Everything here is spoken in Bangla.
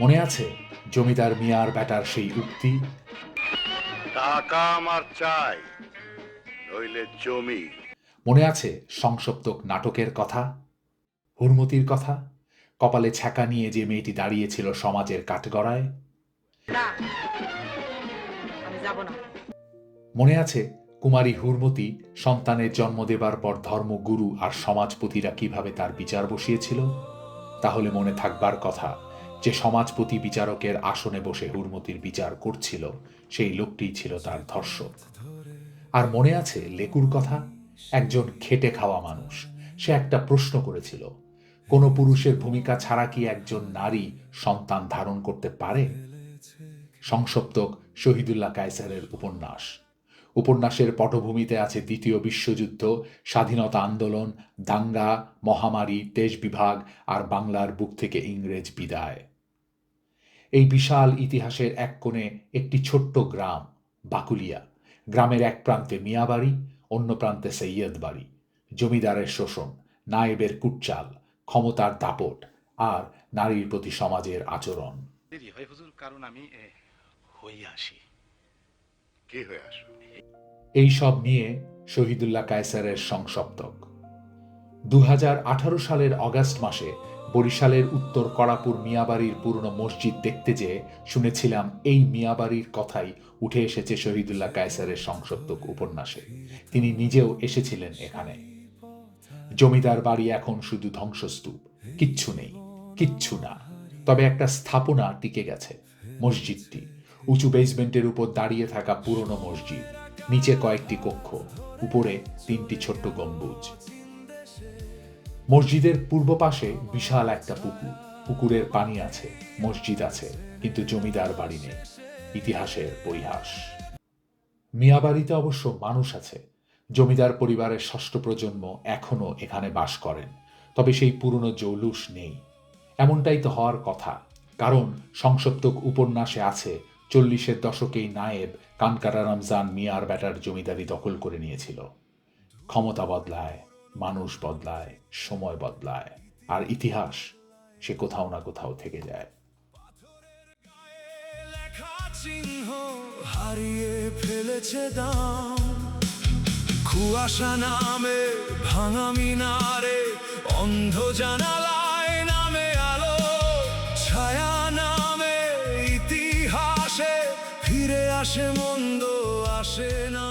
মনে আছে জমিদার মিয়ার বেটার সেই উক্তি, টাকা আমার চাই, নইলে জমি। মনে আছে সংসপ্তক নাটকের কথা, হুরমতির কথা, কপালে ছ্যাঁকা নিয়ে যে মেয়েটি দাঁড়িয়েছিল সমাজের কাঠগড়ায়। না, আমি যাব না। মনে আছে কুমারী হুরমতি সন্তানের জন্ম দেবার পর ধর্মগুরু আর সমাজপতিরা কিভাবে তার বিচার বসিয়েছিল। তাহলে মনে থাকবার কথা যে সমাজপতি বিচারকের আসনে বসে হুরমতির বিচার করছিল সেই লোকটিই ছিল তার ধর্ষক। আর মনে আছে লেকুর কথা, একজন খেটে খাওয়া মানুষ। সে একটা প্রশ্ন করেছিল, কোনো পুরুষের ভূমিকা ছাড়া কি একজন নারী সন্তান ধারণ করতে পারে? সংসপ্তক শহীদুল্লাহ কায়সারের উপন্যাস। উপন্যাসের পটভূমিতে আছে দ্বিতীয় বিশ্বযুদ্ধ, স্বাধীনতা আন্দোলন, দাঙ্গা, মহামারী, দেশ বিভাগ আর বাংলার বুক থেকে ইংরেজ বিদায়। এই বিশাল ইতিহাসের এক কোণে একটি ছোট্ট গ্রাম, বাকুলিয়া। গ্রামের এক প্রান্তে মিয়াবাড়ি, অন্য প্রান্তে সৈয়দ বাড়ি। জমিদারের শোষণ, নায়েবের কুটচাল, ক্ষমতার দাপট আর নারীর প্রতি সমাজের আচরণ। দেরি হয় হুজুর, কারণ আমি হয়ে আসি। কি হয়ে আসো? এই সব নিয়ে শহীদুল্লাহ কায়সারের সংসপ্তক। 2018 সালের অগাস্ট মাসে বরিশালের উত্তর কড়াপুর মিয়াবাড়ির পুরনো মসজিদ দেখতে যেয়ে শুনেছিলাম এই মিয়াবাড়ির কথাই উঠে এসেছে শহীদুল্লাহ কায়সারের সংসপ্তক উপন্যাসে। তিনি নিজেও এসেছিলেন এখানে। জমিদার বাড়ি এখন শুধু ধ্বংসস্তূপ, কিচ্ছু নেই, কিচ্ছু না। তবে একটা স্থাপনা টিকে গেছে, মসজিদটি। উঁচু বেসমেন্টের উপর দাঁড়িয়ে থাকা পুরনো মসজিদ, নিচে কয়েকটি কক্ষ, উপরে 3টি ছোট্ট গম্বুজ। মসজিদের পূর্ব পাশে বিশাল একটা পুকুর, পুকুরের পানি আছে, মসজিদ আছে, কিন্তু জমিদার বাড়ি নেই। ইতিহাসের পরিহাস। মিয়াবাড়িতে অবশ্য মানুষ আছে। জমিদার পরিবারের ষষ্ঠ প্রজন্ম এখনো এখানে বাস করেন, তবে সেই পুরনো জৌলুস নেই। এমনটাই তো হওয়ার কথা, কারণ সংসপ্তক উপন্যাসে আছে 40-এর দশকেই নায়েব কানকাটা রমজান মিয়ার বেটার জমিদারি দখল করে নিয়েছিল। ক্ষমতা বদলায়, মানুষ বদলায়, সময় বদলায়, আর ইতিহাস সে কোথাও না কোথাও থেকে যায়। চিহ্ন হারিয়ে ফেলেছে দাম, কুয়াশা নামে ভাঙা মিনারে, অন্ধ জানালায় নামে আলো, ছায়া নামে ইতিহাসে ফিরে আসে মন্দ, আসে না।